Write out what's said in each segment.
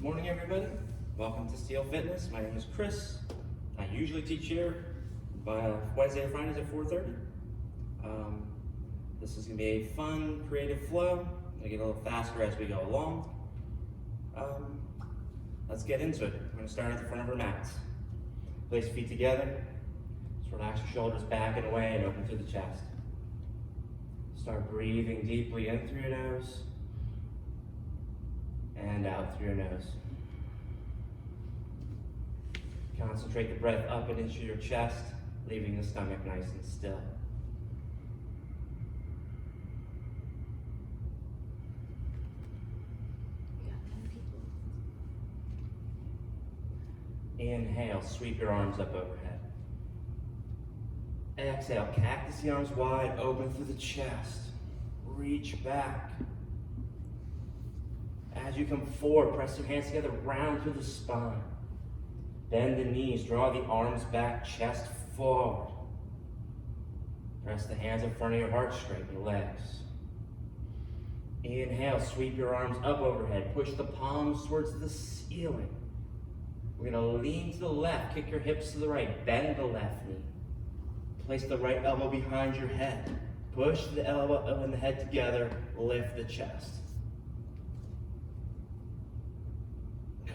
Good morning, everybody. Welcome to Steel Fitness. My name is Chris. I usually teach here by Wednesday and Fridays at 4:30. This is going to be a fun, creative flow. I'm going to get a little faster as we go along. Let's get into it. We're going to start at the front of our mats. Place your feet together. Just relax your shoulders back and away and open through the chest. Start breathing deeply in through your nose and out through your nose. Concentrate the breath up and into your chest, leaving the stomach nice and still. Inhale, sweep your arms up overhead. Exhale, cactus the arms wide open through the chest. Reach back. As you come forward, press your hands together, round through the spine. Bend the knees, draw the arms back, chest forward. Press the hands in front of your heart, straighten your legs. Inhale, sweep your arms up overhead. Push the palms towards the ceiling. We're gonna lean to the left, kick your hips to the right, bend the left knee. Place the right elbow behind your head. Push the elbow and the head together, lift the chest.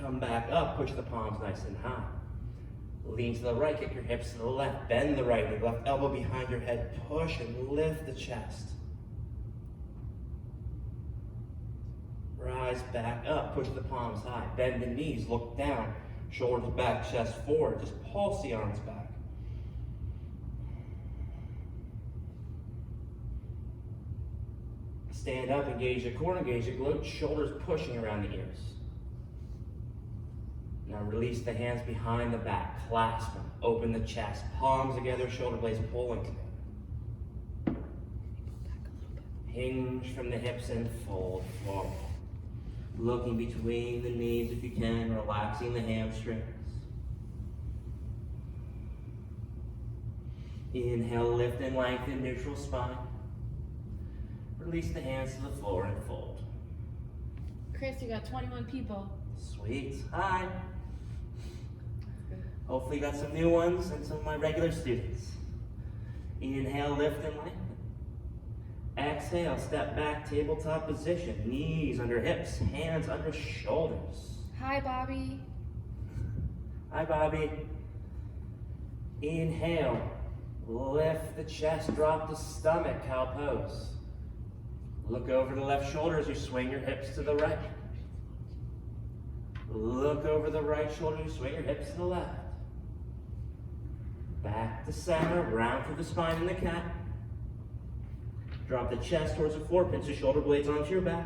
Come back up, push the palms nice and high. Lean to the right, kick your hips to the left, bend the right knee, left elbow behind your head, push and lift the chest. Rise back up, push the palms high, bend the knees, look down, shoulders back, chest forward, just pulse the arms back. Stand up, engage the core, engage the glutes, shoulders pushing around the ears. Now release the hands behind the back, clasp them, open the chest, palms together, shoulder blades pulling together. Hinge from the hips and fold forward. Looking between the knees if you can, relaxing the hamstrings. Inhale, lift and lengthen, neutral spine. Release the hands to the floor and fold. Chris, you got 21 people. Sweet. Hi. Hopefully you got some new ones and some of my regular students. Inhale, lift and lengthen. Exhale, step back, tabletop position. Knees under hips, hands under shoulders. Hi, Bobby. Hi, Bobby. Inhale, lift the chest, drop the stomach, cow pose. Look over the left shoulder as you swing your hips to the right. Look over the right shoulder, you swing your hips to the left. Back to center, round through the spine in the cat. Drop the chest towards the floor, pinch the shoulder blades onto your back.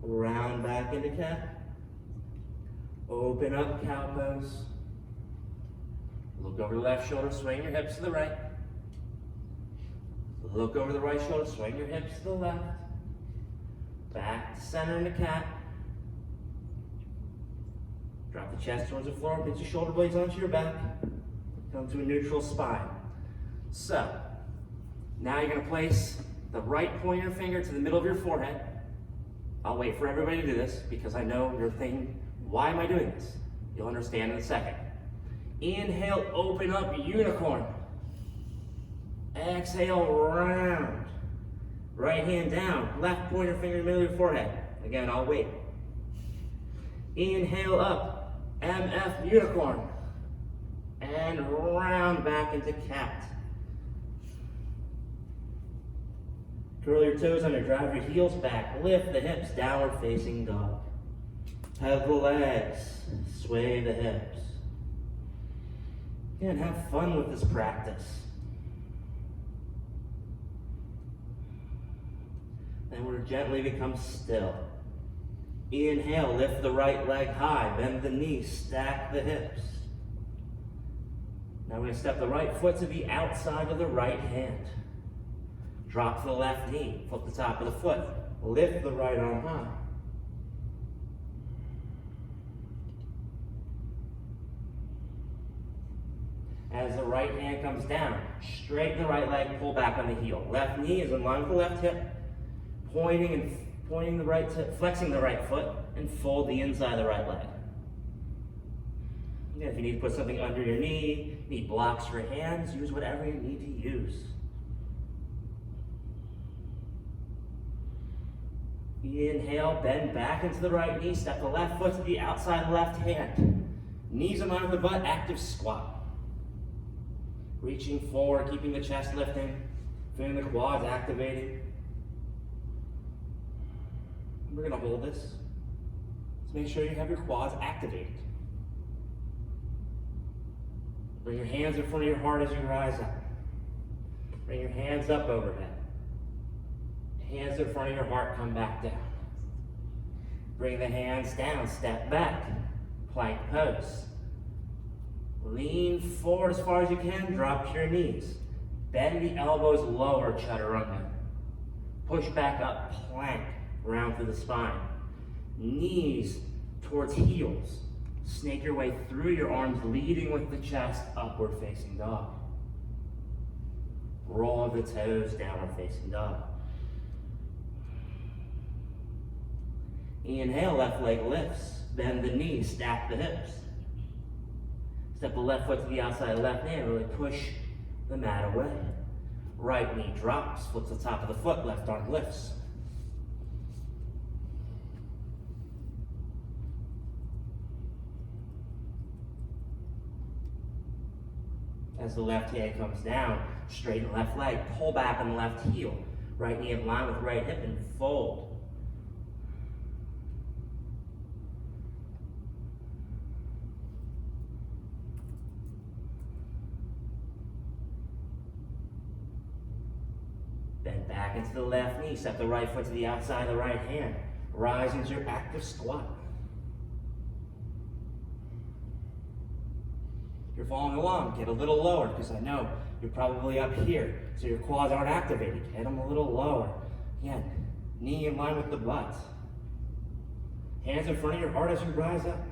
Round back into cat. Open up, cow pose. Look over the left shoulder, swing your hips to the right. Look over the right shoulder, swing your hips to the left. Back to center into cat. Drop the chest towards the floor, pinch the shoulder blades onto your back. Come to a neutral spine. So, now you're gonna place the right pointer finger to the middle of your forehead. I'll wait for everybody to do this because I know you're thinking, why am I doing this? You'll understand in a second. Inhale, open up, unicorn. Exhale, round. Right hand down, left pointer finger in the middle of your forehead. Again, I'll wait. Inhale up, MF unicorn. And round back into cat. Curl your toes under, drive your heels back, lift the hips, downward facing dog. Hug the legs, sway the hips. And have fun with this practice. Then we're gently become still. Inhale, lift the right leg high, bend the knees, stack the hips. Now we're going to step the right foot to the outside of the right hand. Drop the left knee, flip the top of the foot. Lift the right arm high. As the right hand comes down, straighten the right leg, pull back on the heel. Left knee is in line with the left hip, pointing and pointing the right to, flexing the right foot, and fold the inside of the right leg. If you need to put something under your knee, need blocks for hands, use whatever you need to use. Inhale, bend back into the right knee, step the left foot to the outside of the left hand. Knees in line with the butt, active squat. Reaching forward, keeping the chest lifting, feeling the quads activating. We're gonna hold this. So make sure you have your quads activated. Bring your hands in front of your heart as you rise up. Bring your hands up overhead. Hands in front of your heart, come back down. Bring the hands down, step back. Plank pose. Lean forward as far as you can, drop your knees. Bend the elbows lower, chaturanga. Push back up, plank, round through the spine. Knees towards heels. Snake your way through your arms, leading with the chest, upward facing dog. Roll the toes, downward facing dog. Inhale, left leg lifts. Bend the knees, stack the hips. Step the left foot to the outside of the left hand, really push the mat away. Right knee drops, foot to the top of the foot, left arm lifts. As the left hand comes down, straighten left leg, pull back on the left heel. Right knee in line with right hip and fold. Bend back into the left knee, step the right foot to the outside of the right hand. Rise into your active squat. If you're following along, get a little lower, because I know you're probably up here, so your quads aren't activated. Get them a little lower. Again, knee in line with the butt. Hands in front of your heart as you rise up.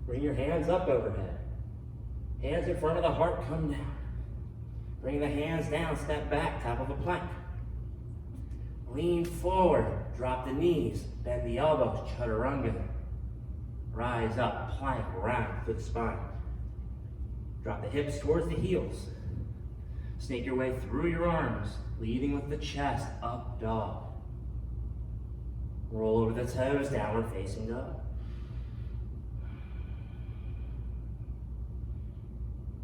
Bring your hands up overhead. Hands in front of the heart, come down. Bring the hands down, step back, top of a plank. Lean forward, drop the knees, bend the elbows, chaturanga. Rise up, plank, round through the spine. Drop the hips towards the heels. Snake your way through your arms, leading with the chest, up dog. Roll over the toes, downward facing dog.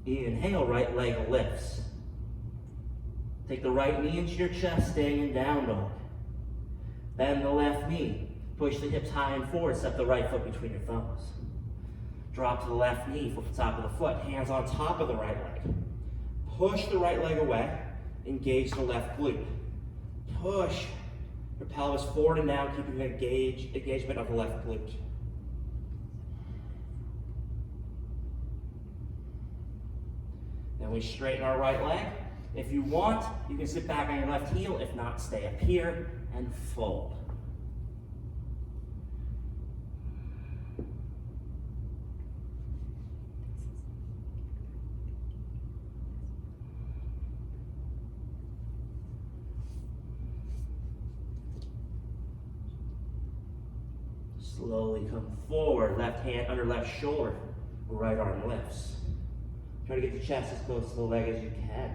Inhale, right leg lifts. Take the right knee into your chest, staying in down dog. Bend the left knee. Push the hips high and forward, step the right foot between your thumbs. Drop to the left knee, foot to the top of the foot, hands on top of the right leg. Push the right leg away, engage the left glute. Push your pelvis forward and down, keeping the engagement of the left glute. Then we straighten our right leg. If you want, you can sit back on your left heel. If not, stay up here and fold. Slowly come forward, left hand under left shoulder, right arm lifts. Try to get the chest as close to the leg as you can.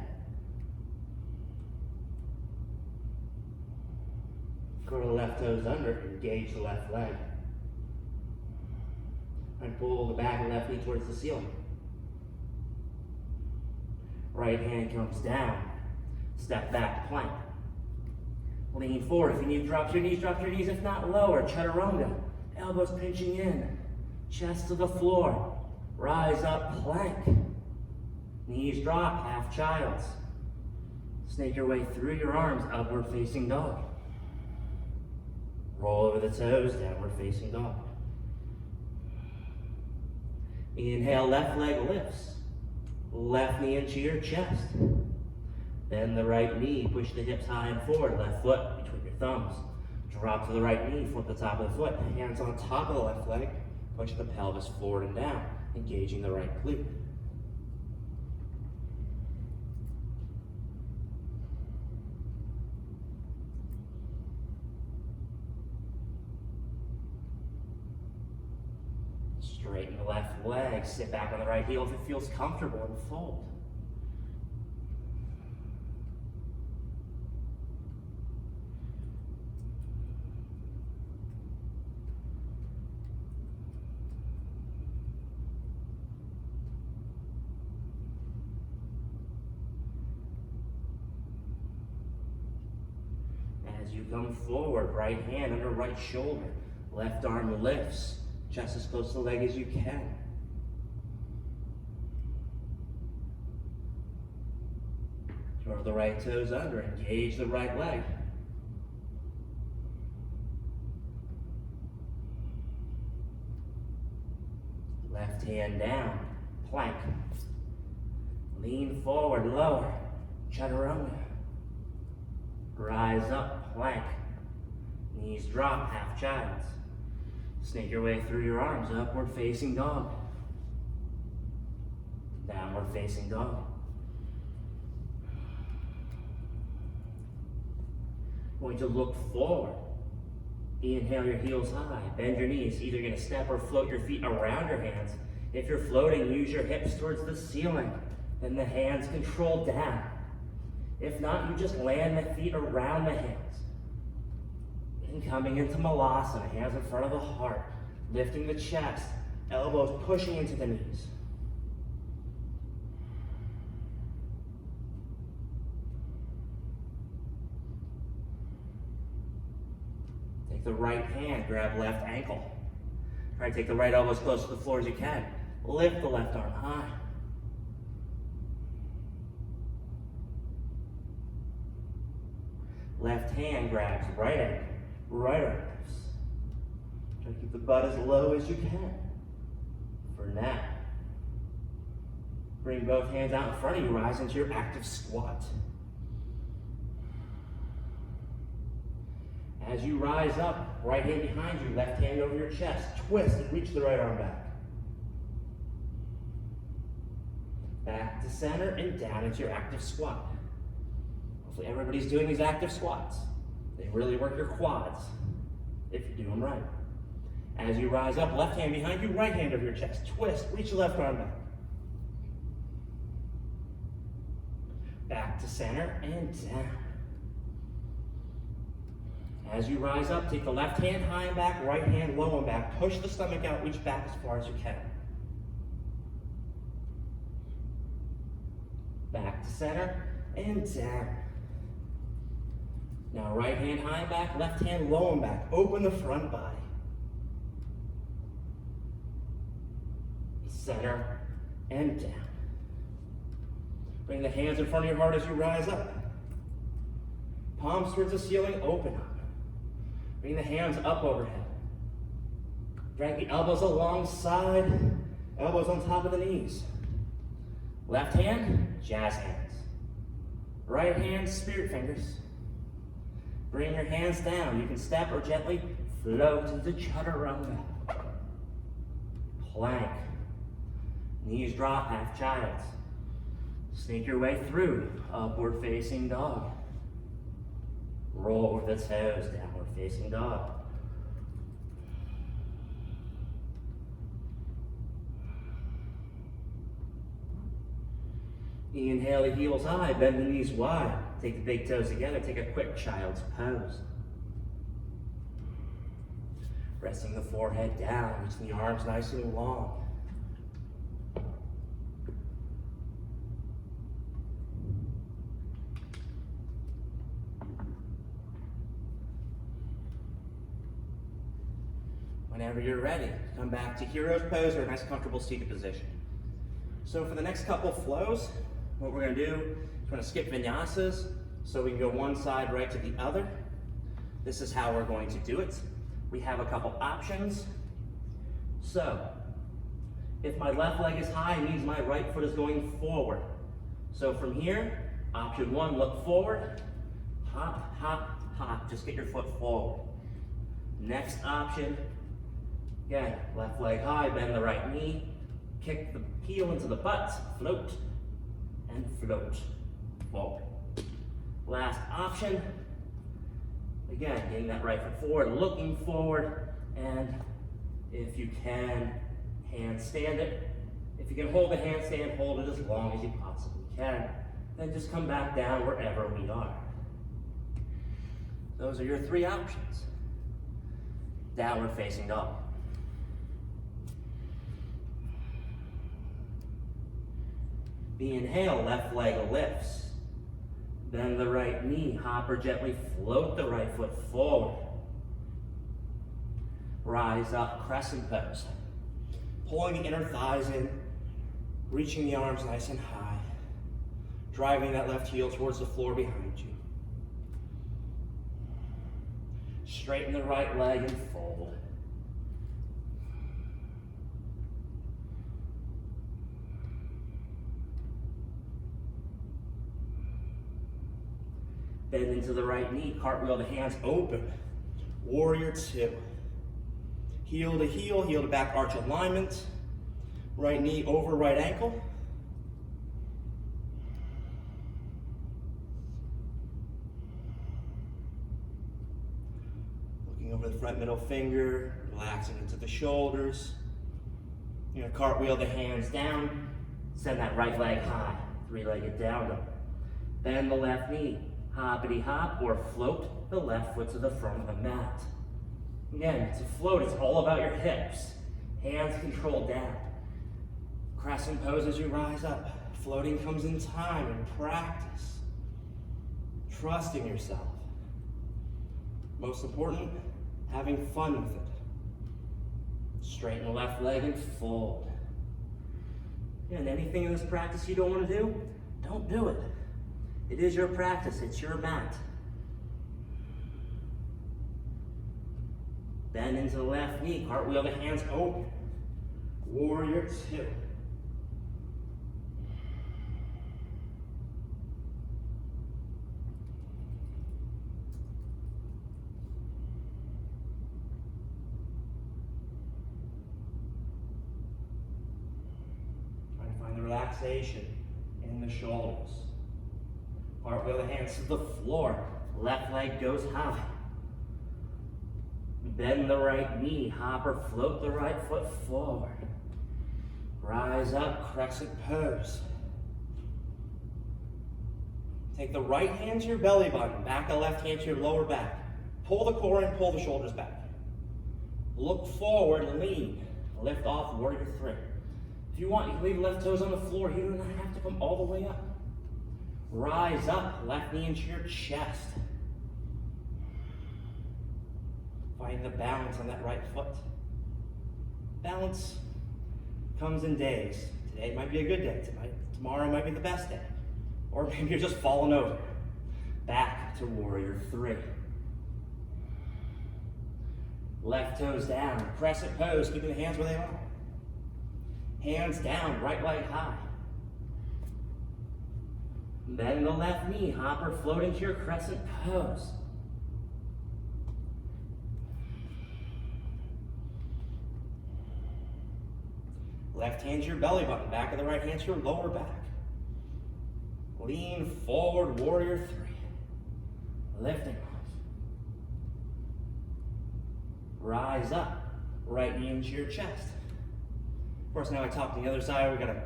Curl the left toes under, engage the left leg. And pull the back of the left knee towards the ceiling. Right hand comes down. Step back, plank. Lean forward. If you need to drop your knees, drop your knees. If not, lower, chaturanga. Elbows pinching in. Chest to the floor. Rise up, plank. Knees drop, half child's. Snake your way through your arms, upward facing dog. Roll over the toes, downward facing dog. Inhale, left leg lifts. Left knee into your chest. Bend the right knee, push the hips high and forward, left foot between your thumbs. Drop to the right knee, foot to the top of the foot. Hands on top of the left leg, push the pelvis forward and down, engaging the right glute. Straighten the left leg, sit back on the right heel if it feels comfortable, and fold. As you come forward, right hand under right shoulder, left arm lifts, chest as close to the leg as you can. Draw the right toes under, engage the right leg. Left hand down, plank. Lean forward, lower, chaturanga. Rise up, plank. Knees drop, half child's. Snake your way through your arms, upward facing dog. Downward facing dog. Going to look forward. Inhale your heels high, bend your knees. Either gonna step or float your feet around your hands. If you're floating, use your hips towards the ceiling. Then the hands control down. If not, you just land the feet around the hands. And coming into Malasana, hands in front of the heart, lifting the chest, elbows pushing into the knees. Take the right hand, grab left ankle. Try to take the right elbow as close to the floor as you can. Lift the left arm high. Left hand grabs right ankle, right arm lifts. Try to keep the butt as low as you can. For now. Bring both hands out in front of you, rise into your active squat. As you rise up, right hand behind you, left hand over your chest, twist and reach the right arm back. Back to center and down into your active squat. Hopefully everybody's doing these active squats. They really work your quads, if you do them right. As you rise up, left hand behind you, right hand over your chest. Twist, reach the left arm back. Back to center and down. As you rise up, take the left hand high and back, right hand low and back. Push the stomach out, reach back as far as you can. Back to center and down. Now right hand high and back, left hand low and back. Open the front body. Center and down. Bring the hands in front of your heart as you rise up. Palms towards the ceiling, open up. Bring the hands up overhead. Drag the elbows alongside, elbows on top of the knees. Left hand, jazz hands. Right hand, spirit fingers. Bring your hands down. You can step or gently float into chaturanga. Plank. Knees drop, half child's. Sneak your way through, upward facing dog. Roll with the toes, downward facing dog. Inhale the heels high, bend the knees wide. Take the big toes together, take a quick child's pose. Resting the forehead down, reaching the arms nice and long. Whenever you're ready, come back to hero's pose or a nice comfortable seated position. So for the next couple flows, what we're gonna do is we're gonna skip vinyasas so we can go one side right to the other. This is how we're going to do it. We have a couple options. So, if my left leg is high, it means my right foot is going forward. So from here, option one, look forward, hop, hop, hop, just get your foot forward. Next option, again, left leg high, bend the right knee, kick the heel into the butt, float, and float forward. Last option, again, getting that right foot forward, looking forward, and if you can, Handstand it. If you can hold the handstand, hold it as long as you possibly can. Then just come back down wherever we are. Those are your 3 options. Downward facing dog. The inhale, left leg lifts. Bend the right knee, hop or gently float the right foot forward. Rise up, crescent pose. Pulling the inner thighs in, reaching the arms nice and high. Driving that left heel towards the floor behind you. Straighten the right leg and fold. Bend into the right knee, cartwheel the hands open. Warrior 2. Heel to heel, heel to back arch alignment. Right knee over right ankle. Looking over the front middle finger, relaxing into the shoulders. You're gonna cartwheel the hands down, send that right leg high, 3-legged down dog. Bend the left knee, hoppity hop, or float the left foot to the front of the mat. Again, to float, it's all about your hips. Hands control down. Crescent pose as you rise up. Floating comes in time and practice. Trusting yourself. Most important, having fun with it. Straighten the left leg and fold. And anything in this practice you don't want to do, don't do it. It is your practice, it's your mat. Bend into the left knee, cartwheel the hands open. Warrior 2. Try to find the relaxation in the shoulders. Cartwheel the hands to the floor. Left leg goes high. Bend the right knee, hop or float the right foot forward. Rise up, crescent pose. Take the right hand to your belly button, back the left hand to your lower back. Pull the core in, pull the shoulders back. Look forward, lean. Lift off, warrior 3. If you want, you can leave left toes on the floor. You do not have to come all the way up. Rise up, left knee into your chest. Find the balance on that right foot. Balance comes in days. Today might be a good day. Tomorrow might be the best day. Or maybe you're just falling over. Back to warrior 3. Left toes down, crescent pose, keeping the hands where they are. Hands down, right leg high. Bend the left knee, hopper floating to your crescent pose. Left hand to your belly button, back of the right hand to your lower back. Lean forward, warrior 3. Lifting off. Rise up, right knee into your chest. Of course, now I talk to the other side. We're gonna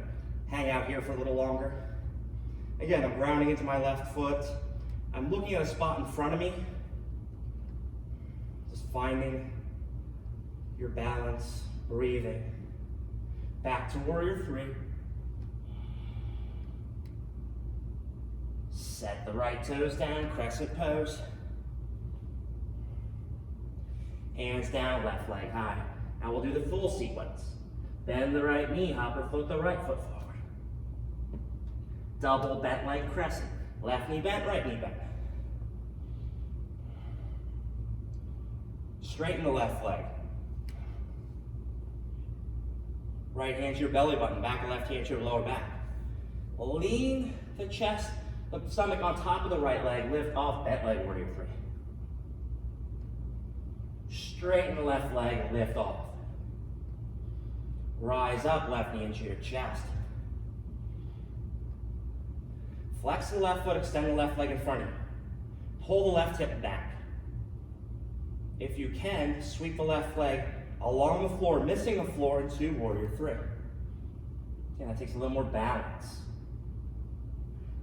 hang out here for a little longer. Again, I'm grounding into my left foot. I'm looking at a spot in front of me. Just finding your balance, breathing. Back to warrior 3. Set the right toes down, crescent pose. Hands down, left leg high. Now we'll do the full sequence. Bend the right knee, hop or float the right foot forward. Double bent leg crescent. Left knee bent, right knee bent. Straighten the left leg. Right hand to your belly button, back of left hand to your lower back. Lean the chest, the stomach on top of the right leg, lift off, bent leg, warrior 3. Straighten the left leg, lift off. Rise up, left knee into your chest. Flex the left foot, extend the left leg in front of you. Pull the left hip back. If you can, sweep the left leg along the floor, missing the floor into warrior three. Again, that takes a little more balance.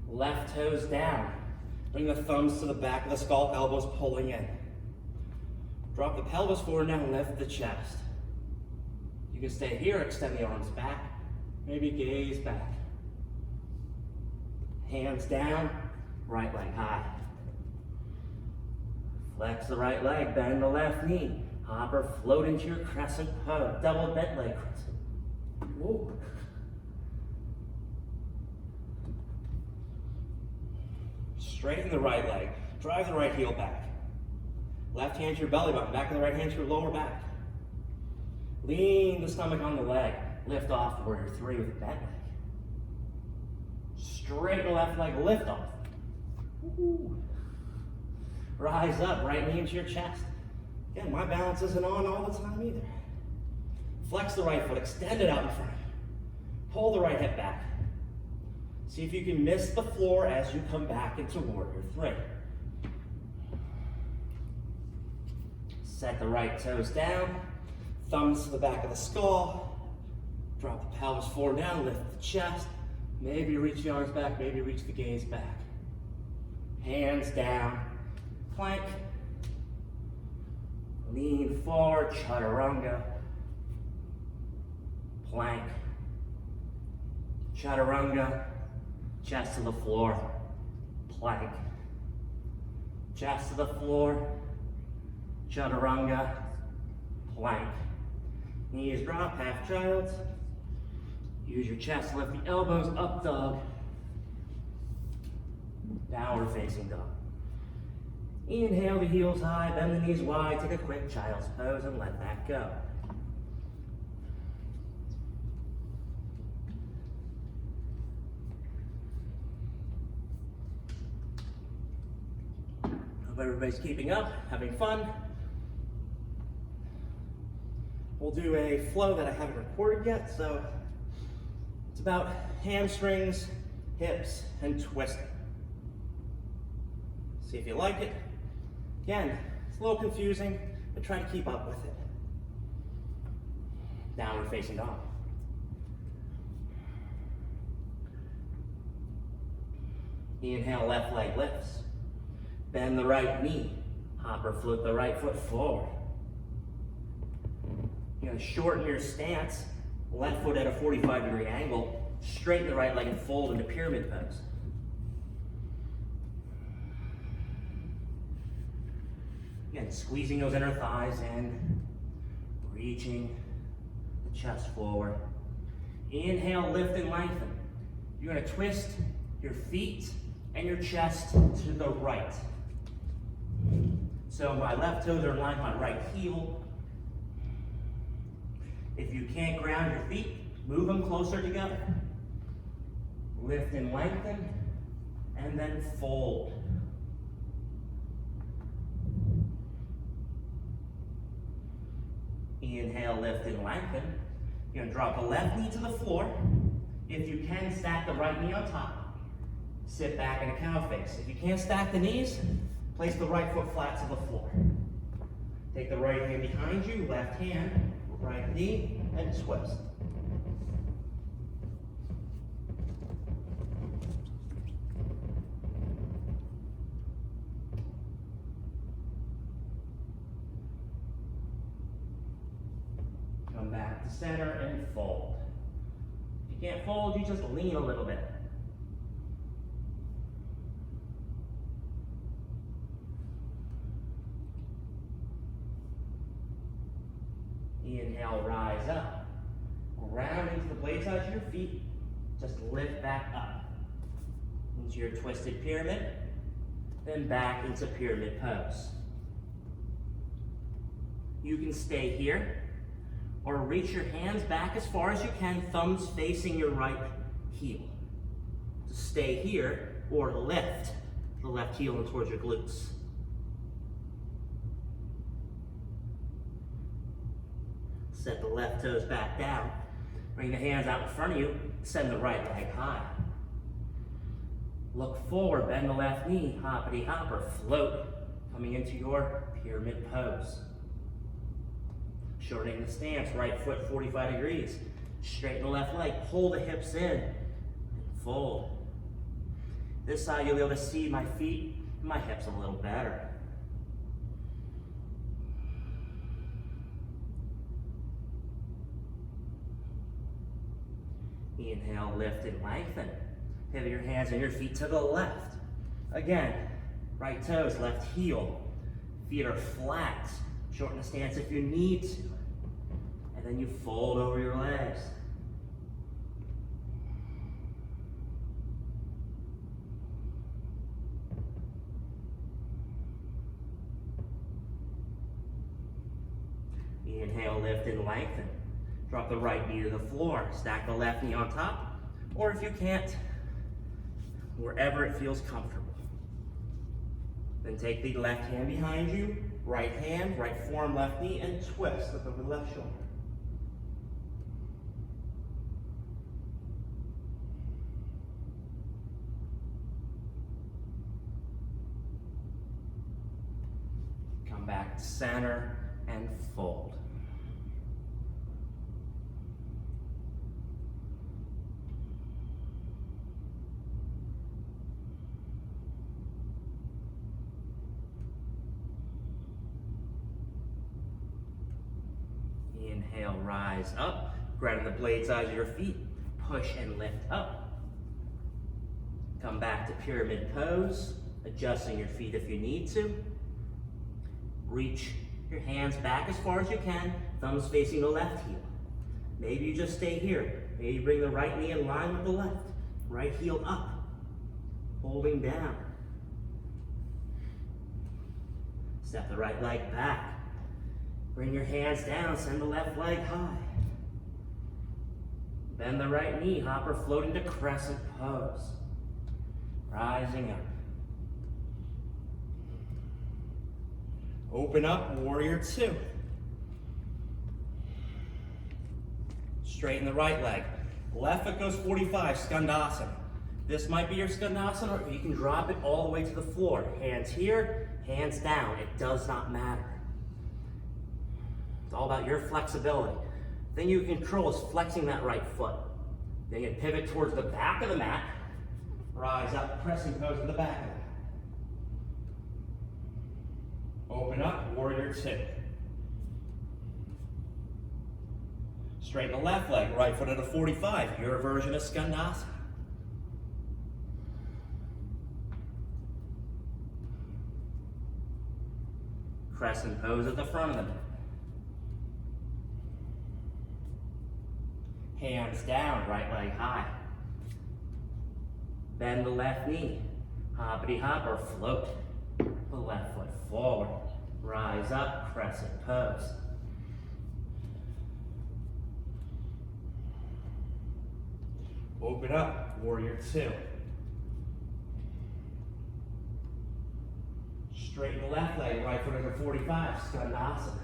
Left toes down. Bring the thumbs to the back of the skull, elbows pulling in. Drop the pelvis forward now, lift the chest. You can stay here, extend the arms back, maybe gaze back. Hands down, right leg high. Flex the right leg, bend the left knee. Hopper, float into your crescent pose, double bent leg crescent. Whoa. Straighten the right leg, drive the right heel back. Left hand to your belly button, back of the right hand to your lower back. Lean the stomach on the leg, lift off warrior three with a bent leg. Straighten the left leg, lift off. Ooh. Rise up, right knee into your chest. Again, my balance isn't on all the time either. Flex the right foot, extend it out in front. Pull the right hip back. See if you can miss the floor as you come back into warrior three. Set the right toes down, thumbs to the back of the skull. Drop the pelvis forward down, lift the chest. Maybe reach the arms back, maybe reach the gaze back. Hands down, plank. Lean forward, chaturanga. Plank. Chaturanga. Chest to the floor. Plank. Chest to the floor. Chaturanga. Plank. Knees drop, half child's. Use your chest to lift the elbows, up dog. Downward facing dog. Inhale the heels high, bend the knees wide, take a quick child's pose and let that go. Hope everybody's keeping up, having fun. We'll do a flow that I haven't recorded yet, so it's about hamstrings, hips, and twisting. See if you like it. Again, it's a little confusing, but try to keep up with it. Downward facing dog. Inhale, left leg lifts. Bend the right knee. Hopper, float the right foot forward. You're gonna shorten your stance. Left foot at a 45-degree angle. Straighten the right leg and fold into pyramid pose. Again, squeezing those inner thighs in, reaching the chest forward. Inhale, lift and lengthen. You're gonna twist your feet and your chest to the right. So my left toes are in line with my right heel. If you can't ground your feet, move them closer together. Lift and lengthen, and then fold. Inhale, lift and lengthen. You're gonna drop the left knee to the floor. If you can, stack the right knee on top. Sit back in a cow face. If you can't stack the knees, place the right foot flat to the floor. Take the right hand behind you, left hand, right knee, and twist. Come back to center and fold. If you can't fold, you just lean a little bit. Inhale, rise up. Ground into the blade sides of your feet. Just lift back up. Into your twisted pyramid. Then back into pyramid pose. You can stay here or reach your hands back as far as you can, thumbs facing your right heel. Just stay here or lift the left heel in towards your glutes. Set the left toes back down. Bring the hands out in front of you. Send the right leg high. Look forward, bend the left knee, hoppity hopper, float, coming into your pyramid pose. Shortening the stance, right foot 45 degrees. Straighten the left leg, pull the hips in, and fold. This side you'll be able to see my feet and my hips a little better. Inhale, lift and lengthen. Pivot your hands and your feet to the left. Again, right toes, left heel. Feet are flat. Shorten the stance if you need to. And then you fold over your legs. Inhale, lift and lengthen. Drop the right knee to the floor. Stack the left knee on top. Or if you can't, wherever it feels comfortable. Then take the left hand behind you, right hand, right forearm, left knee, and twist. Look over the left shoulder. Come back to center and fold. Inhale, rise up, grab the blade sides of your feet, push and lift up. Come back to pyramid pose, adjusting your feet if you need to. Reach your hands back as far as you can, thumbs facing the left heel. Maybe you just stay here. Maybe bring the right knee in line with the left. Right heel up, holding down. Step the right leg back. Bring your hands down, send the left leg high. Bend the right knee, hop or float into crescent pose. Rising up. Open up, warrior two. Straighten the right leg. Left foot goes 45, skandasana. This might be your skandasana, or you can drop it all the way to the floor. Hands here, hands down. It does not matter. It's all about your flexibility. The thing you can control is flexing that right foot. Then you pivot towards the back of the mat. Rise up, pressing pose to the back of the mat. Open up, warrior two. Straighten the left leg, right foot at a 45, your version of skandasana. Crescent pose at the front of the mat. Hands down, right leg high. Bend the left knee. Hoppity hop or float the left foot forward. Rise up, crescent pose. Open up, warrior two. Straighten the left leg, right foot at a 45, skandasana.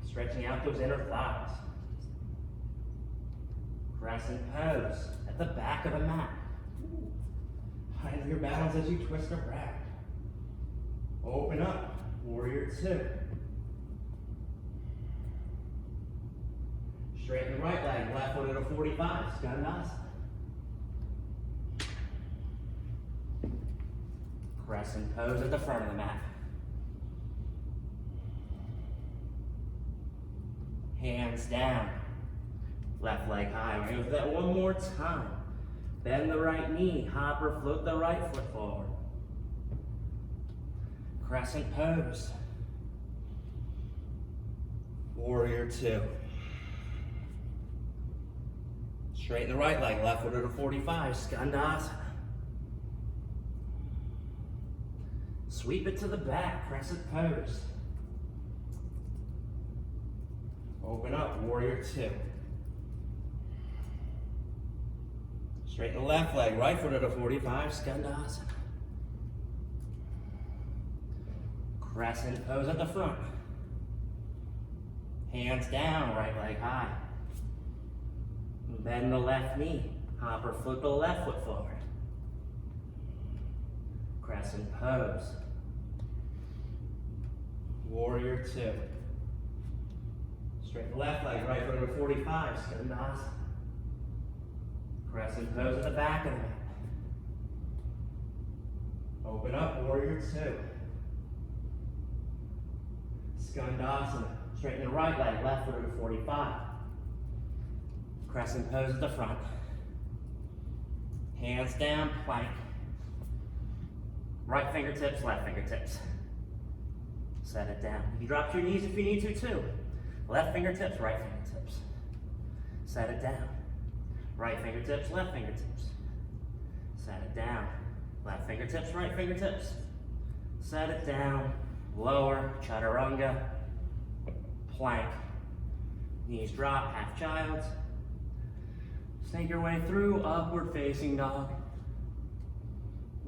Stretching out those inner thighs. Crescent pose at the back of the mat. Find your balance as you twist around. Open up, warrior two. Straighten the right leg, left foot at a 45, skandasana. Crescent pose at the front of the mat. Hands down. Left leg high. We're going to do that one more time. Bend the right knee. Hop or float the right foot forward. Crescent pose. Warrior two. Straighten the right leg. Left foot at a 45. Skandasana. Sweep it to the back. Crescent pose. Open up. Warrior two. Straighten the left leg, right foot at a 45, skandasana. Crescent pose at the front. Hands down, right leg high. Bend the left knee. Hop or float the left foot forward. Crescent pose. Warrior two. Straighten the left leg, right foot over 45, Skandasana. Crescent pose at the back of the mat. Open up, warrior two. Skandasana. Straighten the right leg, left foot over 45. Crescent pose at the front. Hands down, plank. Right fingertips, left fingertips. Set it down. You can drop to your knees if you need to too. Left fingertips, right fingertips. Set it down. Right fingertips, left fingertips. Set it down. Left fingertips, right fingertips. Set it down. Lower, chaturanga. Plank. Knees drop, half child. Snake your way through, upward facing dog.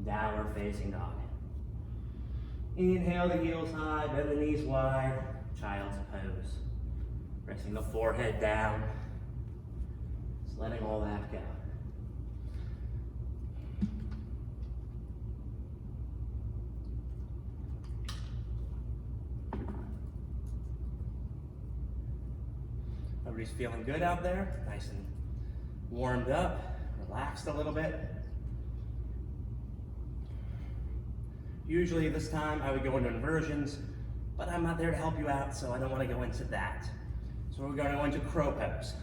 Downward facing dog. Inhale the heels high, bend the knees wide. Child's pose. Pressing the forehead down. Just letting all that go. Everybody's feeling good out there, nice and warmed up, relaxed a little bit. Usually this time I would go into inversions, but I'm not there to help you out, so I don't want to go into that. So we're going to go into crow pose.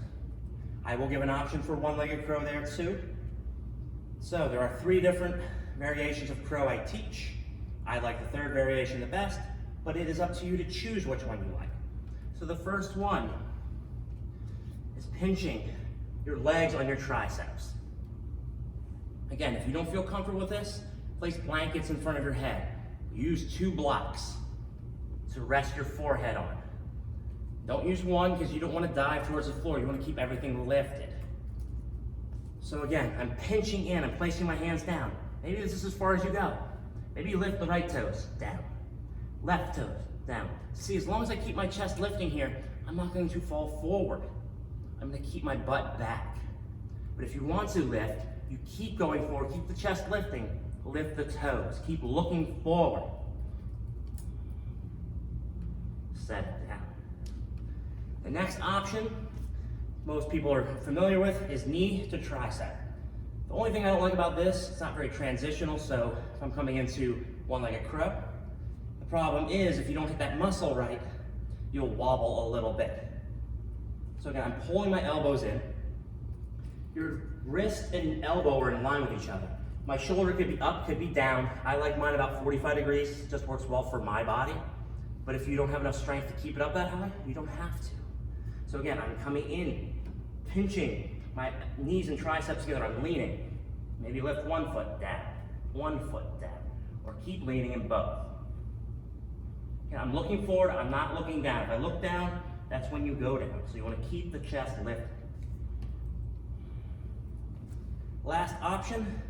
I will give an option for one-legged crow there too. So there are 3 different variations of crow I teach. I like the 3rd variation the best, but it is up to you to choose which one you like. So the first one is pinching your legs on your triceps. Again, if you don't feel comfortable with this, place blankets in front of your head. Use 2 blocks to rest your forehead on. Don't use one because you don't want to dive towards the floor. You want to keep everything lifted. So again, I'm pinching in, I'm placing my hands down. Maybe this is as far as you go. Maybe you lift the right toes, down. Left toes, down. See, as long as I keep my chest lifting here, I'm not going to fall forward. I'm going to keep my butt back. But if you want to lift, you keep going forward, keep the chest lifting, lift the toes, keep looking forward. Set it down. The next option most people are familiar with is knee to tricep. The only thing I don't like about this, it's not very transitional, so if I'm coming into one-legged crow, the problem is if you don't hit that muscle right, you'll wobble a little bit. So again, I'm pulling my elbows in. Your wrist and elbow are in line with each other. My shoulder could be up, could be down. I like mine about 45 degrees, it just works well for my body. But if you don't have enough strength to keep it up that high, you don't have to. So again, I'm coming in, pinching my knees and triceps together, I'm leaning. Maybe lift 1 foot down, 1 foot down, or keep leaning in both. Again, I'm looking forward, I'm not looking down. If I look down, that's when you go down. So you want to keep the chest lifted. Last option.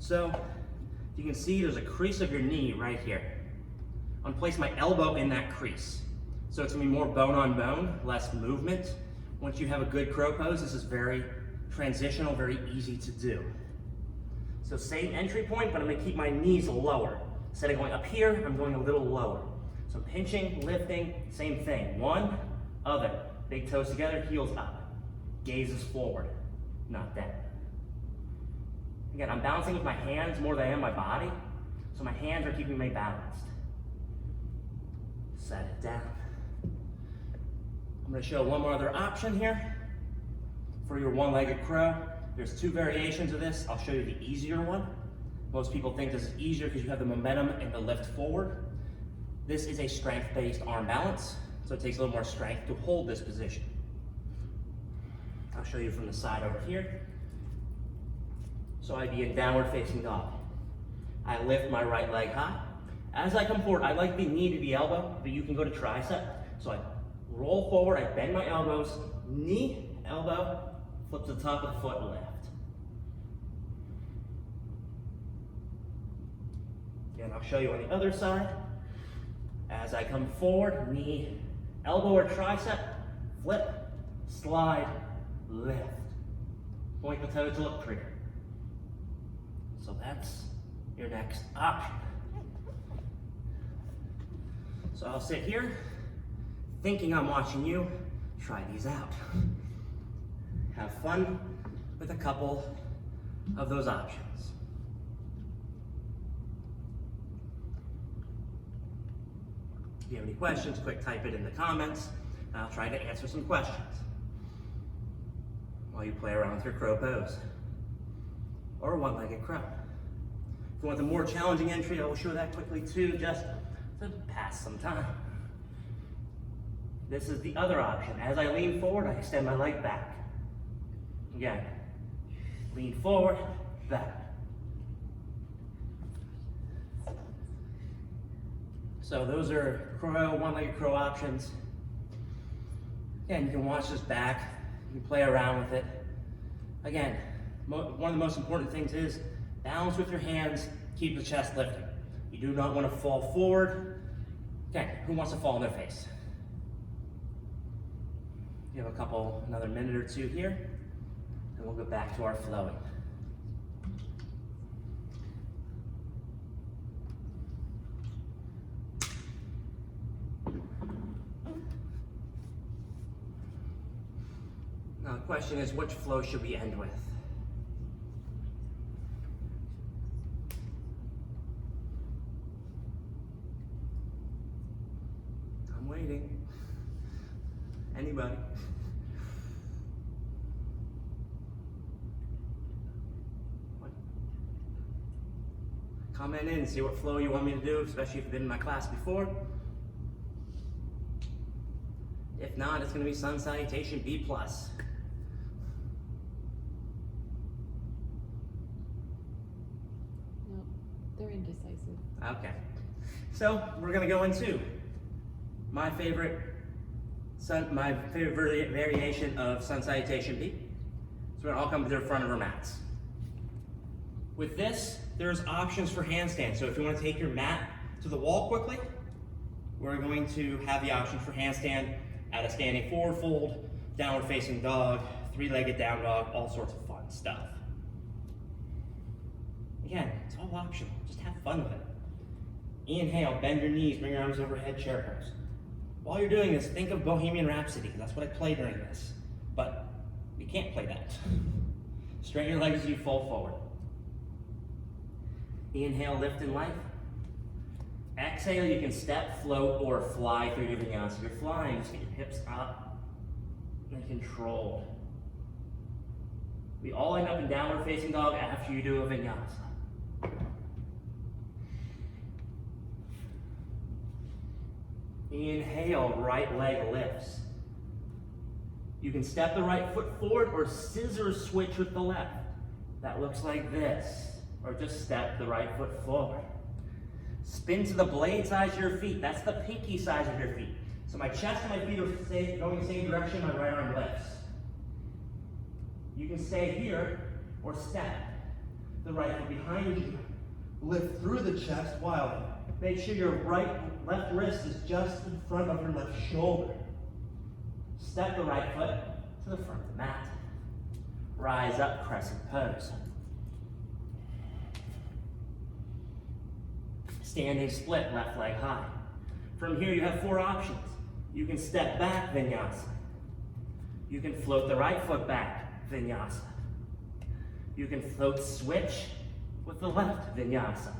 So you can see there's a crease of your knee right here. I'm gonna place my elbow in that crease. So it's gonna be more bone on bone, less movement. Once you have a good crow pose, this is very transitional, very easy to do. So same entry point, but I'm gonna keep my knees lower. Instead of going up here, I'm going a little lower. So pinching, lifting, same thing. One, other. Big toes together, heels up. Gazes forward, not down. Again, I'm balancing with my hands more than I am my body. So my hands are keeping me balanced. Set it down. I'm going to show one more other option here for your one-legged crow. There's 2 variations of this. I'll show you the easier one. Most people think this is easier because you have the momentum and the lift forward. This is a strength-based arm balance, so it takes a little more strength to hold this position. I'll show you from the side over here. So I'd be in downward facing dog. I lift my right leg high. As I come forward, I like the knee to the elbow, but you can go to tricep. So I roll forward, I bend my elbows, knee, elbow, flip to the top of the foot, lift. Again, I'll show you on the other side. As I come forward, knee, elbow or tricep, flip, slide, lift. Point the toe to look pretty. So that's your next option. So I'll sit here, thinking I'm watching you, try these out. Have fun with a couple of those options. If you have any questions, quick type it in the comments, and I'll try to answer some questions while you play around with your crow pose or one-legged crow. If you want the more challenging entry, I will show that quickly too, just to pass some time. This is the other option. As I lean forward, I extend my leg back. Again, lean forward, back. So those are crow, one-legged crow options. Again, you can watch this back, you can play around with it. Again, one of the most important things is balance with your hands, keep the chest lifted. You do not want to fall forward. Again, who wants to fall on their face? You have another minute or two here, and we'll go back to our flowing. Now the question is, which flow should we end with? I'm waiting. Anybody? What? Comment in and see what flow you want me to do, especially if you've been in my class before. If not, it's going to be Sun Salutation B+. Nope, they're indecisive. Okay, so we're gonna go into my favorite variation of Sun Salutation B. So we're gonna all come to the front of our mats. With this, there's options for handstands. So if you want to take your mat to the wall quickly, we're going to have the option for handstand at a standing forward fold, downward facing dog, three-legged down dog, all sorts of fun stuff. Again, it's all optional. Just have fun with it. Inhale, bend your knees, bring your arms overhead, chair pose. While you're doing this, think of Bohemian Rhapsody, because that's what I play during this. But we can't play that. Straighten your legs as you fold forward. Inhale, lift and light. Exhale, you can step, float, or fly through your vinyasa. If you're flying, just get your hips up and controlled. We all end up in downward facing dog after you do a vinyasa. Inhale, right leg lifts. You can step the right foot forward or scissor switch with the left. That looks like this. Or just step the right foot forward. Spin to the blade size of your feet. That's the pinky size of your feet. So my chest and my feet are going the same direction, my right arm lifts. You can stay here or step the right foot behind you. Lift through the chest while make sure your left wrist is just in front of your left shoulder. Step the right foot to the front of the mat. Rise up, crescent pose. Standing split, left leg high. From here you have 4 options. You can step back, vinyasa. You can float the right foot back, vinyasa. You can float switch with the left, vinyasa.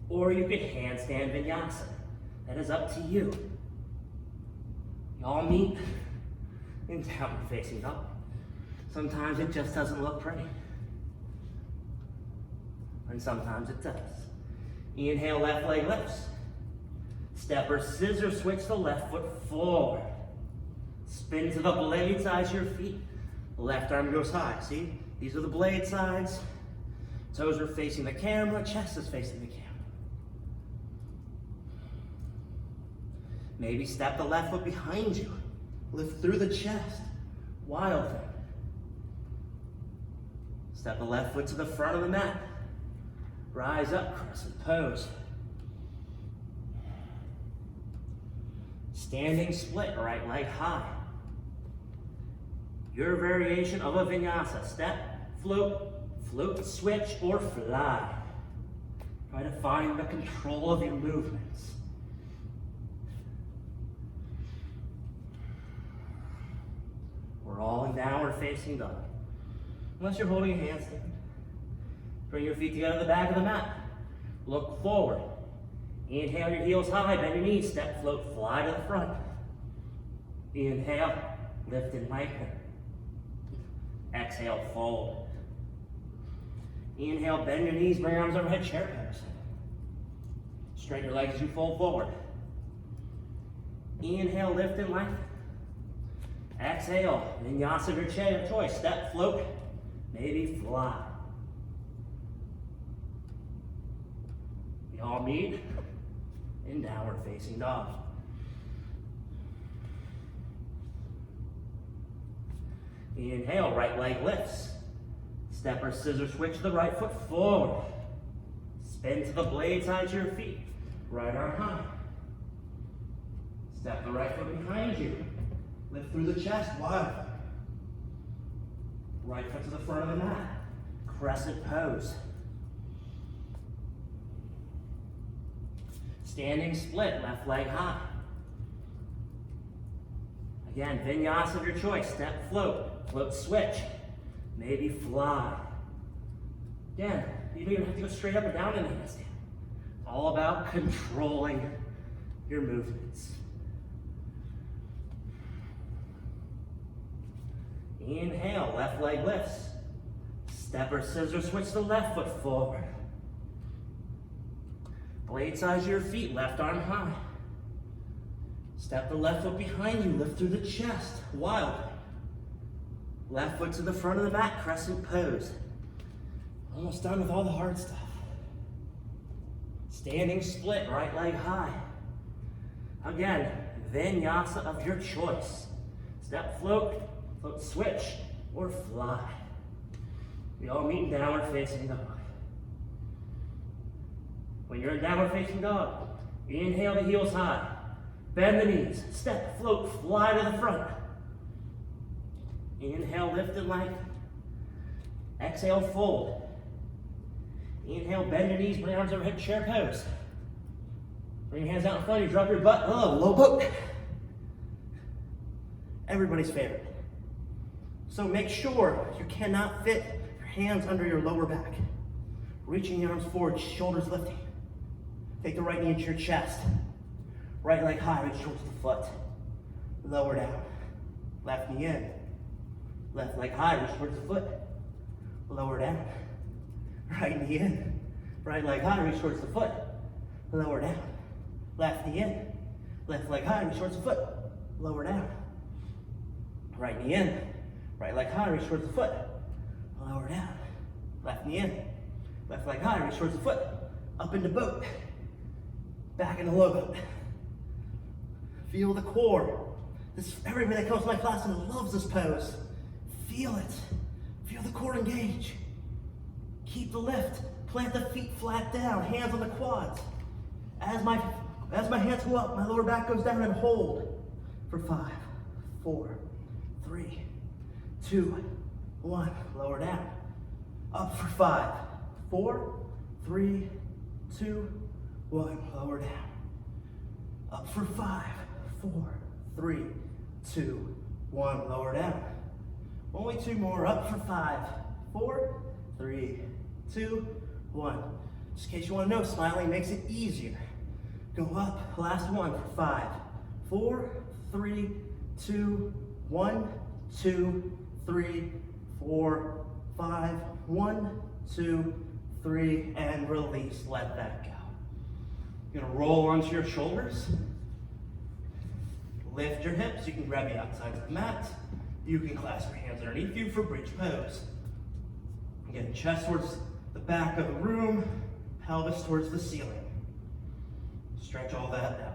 Or you could handstand vinyasa. That is up to you. Y'all meet in downward facing dog. Sometimes it just doesn't look pretty. And sometimes it does. Inhale, left leg lifts. Step or scissor switch the left foot forward. Spin to the blade sides of your feet. Left arm goes high. See? These are the blade sides. Toes are facing the camera, chest is facing the camera. Maybe step the left foot behind you. Lift through the chest. Wild thing. Step the left foot to the front of the mat. Rise up, crescent pose. Standing split, right leg high. Your variation of a vinyasa. Step, float, float, switch, or fly. Try to find the control of your movements. downward facing dog. Unless you're holding a handstand. Bring your feet together at the back of the mat. Look forward. Inhale your heels high, bend your knees, step, float, fly to the front. Inhale, lift and lengthen. Exhale, fold. Inhale, bend your knees, bring your arms overhead, chair pose. Straighten your legs as you fold forward. Inhale, lift and lengthen. Exhale, vinyasa of your chair of choice. Step, float, maybe fly. We all meet in downward facing dog. Inhale, right leg lifts. Step or scissor switch the right foot forward. Spin to the blade side of your feet. Right arm high. Step the right foot behind you. Lift through the chest, wide. Right foot to the front of the mat. Crescent pose. Standing split, left leg high. Again, vinyasa of your choice. Step, float, float, switch. Maybe fly. Again, you don't even have to go straight up or down in the handstand. It's all about controlling your movements. Inhale, left leg lifts. Step or scissor switch the left foot forward. Blade size of your feet, left arm high. Step the left foot behind you, lift through the chest, wildly. Left foot to the front of the mat, crescent pose. Almost done with all the hard stuff. Standing split, right leg high. Again, vinyasa of your choice. Step, float, float, switch, or fly. We all meet in downward facing dog. When you're in downward facing dog, inhale the heels high. Bend the knees, step, float, fly to the front. Inhale, lift and lengthen. Exhale, fold. Inhale, bend your knees, bring your arms overhead, chair pose. Bring your hands out in front of you, drop your butt, low boat. Everybody's favorite. So make sure you cannot fit your hands under your lower back. Reaching the arms forward, shoulders lifting. Take the right knee into your chest. Right leg high, reach towards the foot. Lower down. Left knee in. Left leg high, reach towards the foot. Lower down. Right knee in. Right leg high, reach towards the foot. Lower down. Left knee in. Left leg high, reach towards the foot. Lower down. Right knee in. Right leg high, reach towards the foot. Lower down. Left knee in. Left leg high, reach towards the foot. Up into boat. Back into low boat. Feel the core. Everybody that comes to my class and loves this pose. Feel it. Feel the core engage. Keep the lift. Plant the feet flat down. Hands on the quads. As my hands go up, my lower back goes down and hold. For 5, 4, 3, 2, 1. Lower down. Up for 5, 4, 3, 2, 1. Lower down. Up for 5, 4, 3, 2, 1. Lower down. Only 2 more. Up for 5, 4, 3, 2, 1. Just in case you want to know, smiling makes it easier. Go up. Last one for 5, 4, 3, 2, 1, 2, 3, 4, 5, 1, 2, 3, and release. Let that go. You're gonna roll onto your shoulders. Lift your hips. You can grab the outside of the mat. You can clasp your hands underneath you for bridge pose. Again, chest towards the back of the room, pelvis towards the ceiling. Stretch all that out.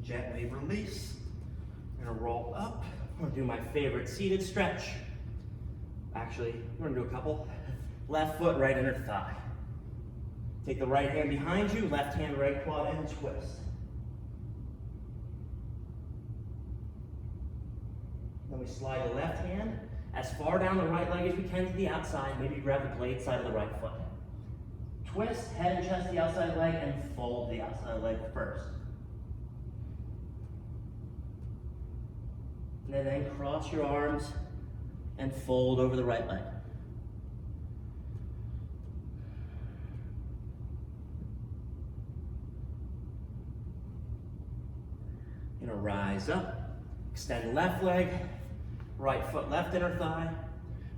Gently release. I'm gonna roll up. I'm gonna do my favorite seated stretch. Actually, we're gonna do a couple. Left foot, right inner thigh. Take the right hand behind you, left hand, right quad, and twist. Then we slide the left hand as far down the right leg as we can to the outside. Maybe grab the blade side of the right foot. Twist, head and chest the outside leg, and fold the outside leg first. And then cross your arms and fold over the right leg. You're gonna rise up, extend left leg, right foot, left inner thigh,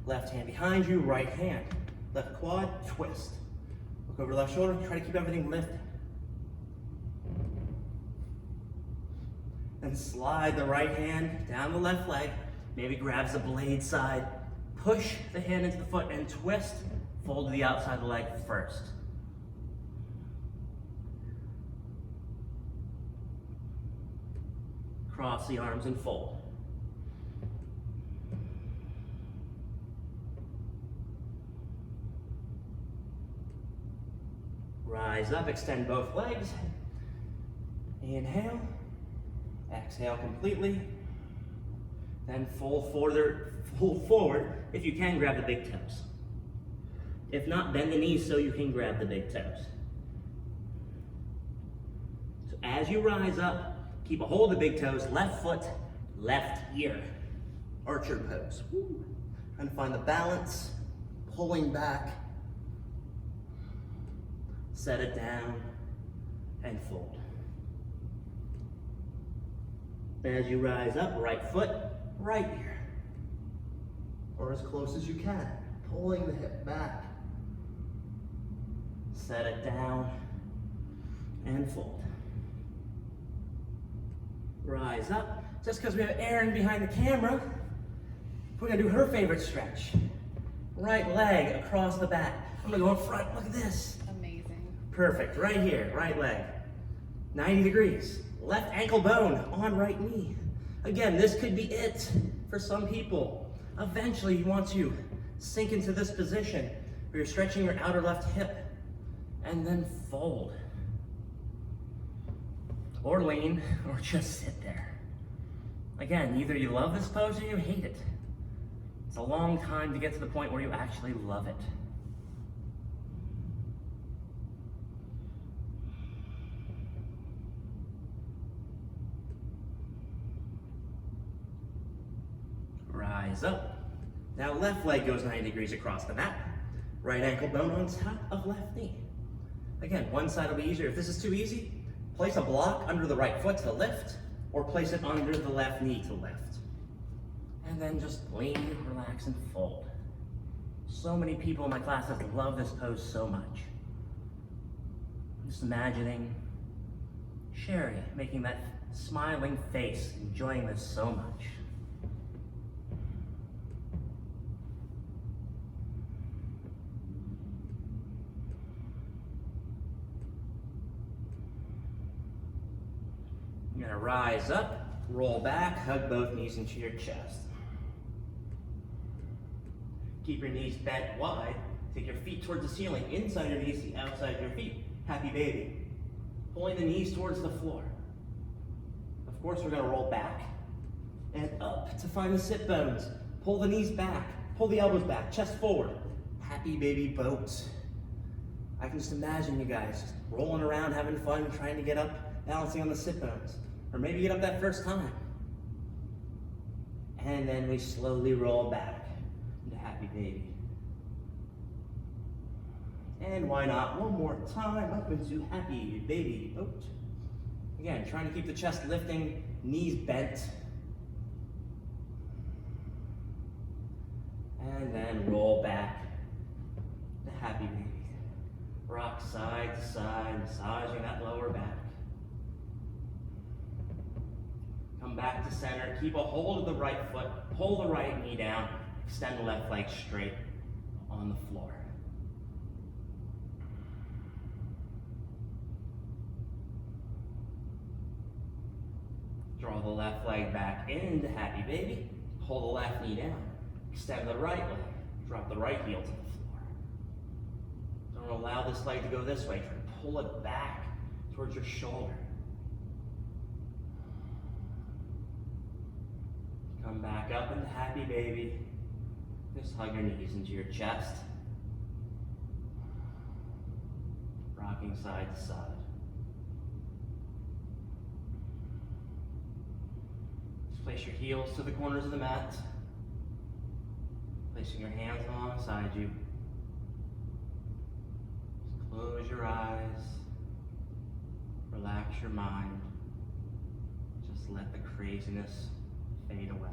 left hand behind you, right hand, left quad, twist. Look over left shoulder, try to keep everything lifted. Then slide the right hand down the left leg, maybe grabs the blade side, push the hand into the foot and twist, fold to the outside of the leg first. Cross the arms and fold. Rise up, extend both legs. Inhale, exhale completely. Then fold forward. If you can, grab the big toes. If not, bend the knees so you can grab the big toes. So as you rise up, keep a hold of the big toes, left foot, left ear. Archer pose. Woo. Trying to find the balance, pulling back. Set it down and fold. As you rise up, right foot, right ear. Or as close as you can, pulling the hip back. Set it down and fold. Rise up. Just because we have Erin behind the camera, we're gonna do her favorite stretch. Right leg across the back. I'm gonna go in front, look at this. Amazing. Perfect, right here, right leg. 90 degrees. Left ankle bone on right knee. Again, this could be it for some people. Eventually you want to sink into this position where you're stretching your outer left hip and then fold. Or lean, or just sit there. Again, either you love this pose or you hate it. It's a long time to get to the point where you actually love it. Rise up. Now left leg goes 90 degrees across the mat. Right ankle bone on top of left knee. Again, one side will be easier. If this is too easy, place a block under the right foot to lift, or place it under the left knee to lift. And then just lean, relax, and fold. So many people in my classes love this pose so much. Just imagining Sherry making that smiling face, enjoying this so much. You're gonna rise up, roll back, hug both knees into your chest. Keep your knees bent wide. Take your feet towards the ceiling, inside your knees, the outside your feet. Happy baby. Pulling the knees towards the floor. Of course, we're gonna roll back and up to find the sit bones. Pull the knees back, pull the elbows back, chest forward. Happy baby boat. I can just imagine you guys just rolling around, having fun, trying to get up, balancing on the sit bones. Or maybe get up that first time. And then we slowly roll back into happy baby. And why not, one more time, up into happy baby boat. Again, trying to keep the chest lifting, knees bent. And then roll back to happy baby. Rock side to side, massaging that lower back. Come back to center, keep a hold of the right foot, pull the right knee down, extend the left leg straight on the floor. Draw the left leg back into happy baby, hold the left knee down, extend the right leg, drop the right heel to the floor. Don't allow this leg to go this way, try to pull it back towards your shoulder. Come back up into happy baby. Just hug your knees into your chest. Rocking side to side. Place your heels to the corners of the mat. Placing your hands alongside you. Just close your eyes. Relax your mind. Just let the craziness fade away.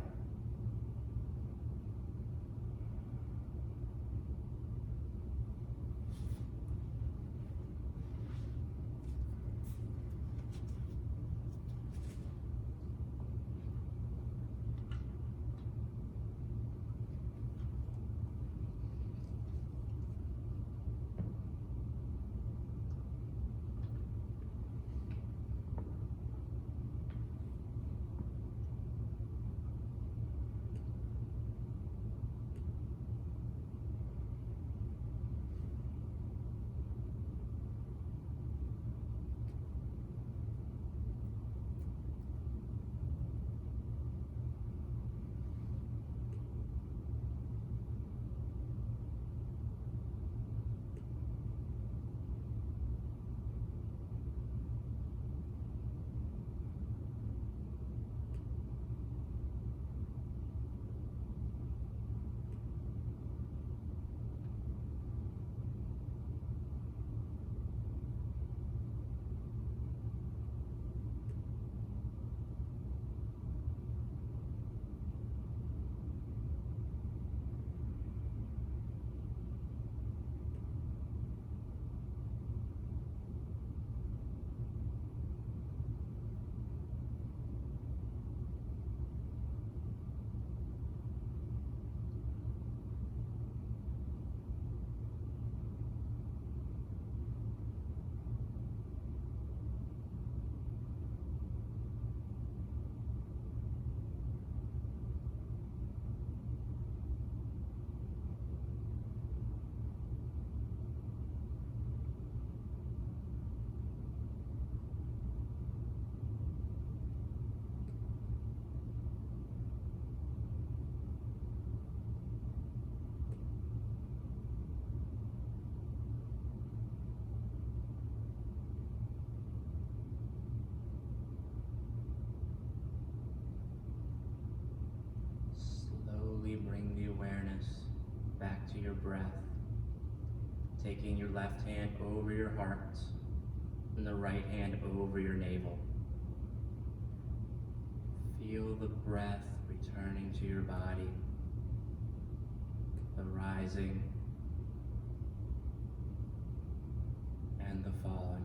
Bring the awareness back to your breath, taking your left hand over your heart and the right hand over your navel. Feel the breath returning to your body, the rising and the falling.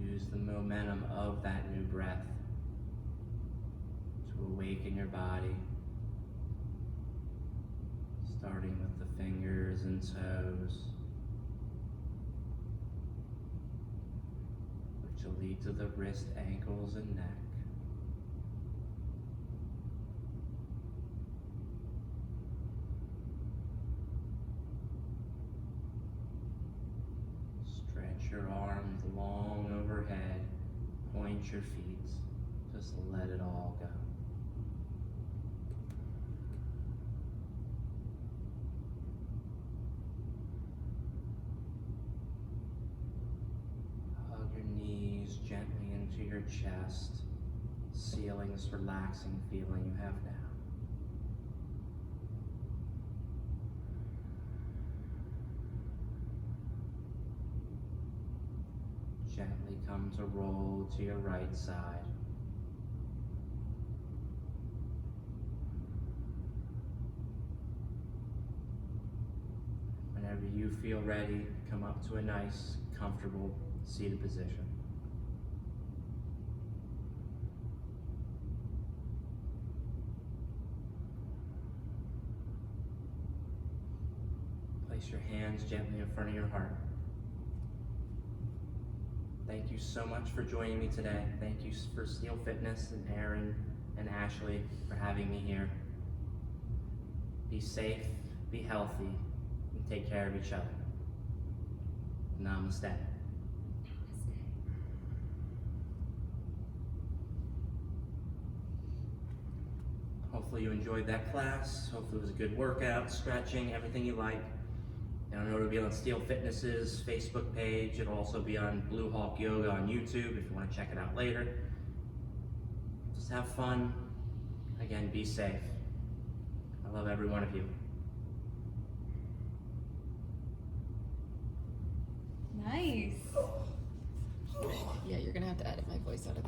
Use the momentum of that new breath to awaken your body, starting with the fingers and toes, which will lead to the wrist, ankles, and neck. Stretch your arms long overhead, point your feet, just let it all go. Hug your knees gently into your chest, sealing this relaxing feeling you have now. Gently come to roll to your right side. Whenever you feel ready, come up to a nice, comfortable seated position. Place your hands gently in front of your heart. Thank you so much for joining me today. Thank you for Steel Fitness and Aaron and Ashley for having me here. Be safe, be healthy, and take care of each other. Namaste. Hopefully you enjoyed that class. Hopefully it was a good workout, stretching, everything you like. Now, I know it'll be on Steel Fitness's Facebook page. It'll also be on Blue Hawk Yoga on YouTube if you want to check it out later. Just have fun. Again, be safe. I love every one of you. Nice. Yeah, you're gonna have to edit my voice out of the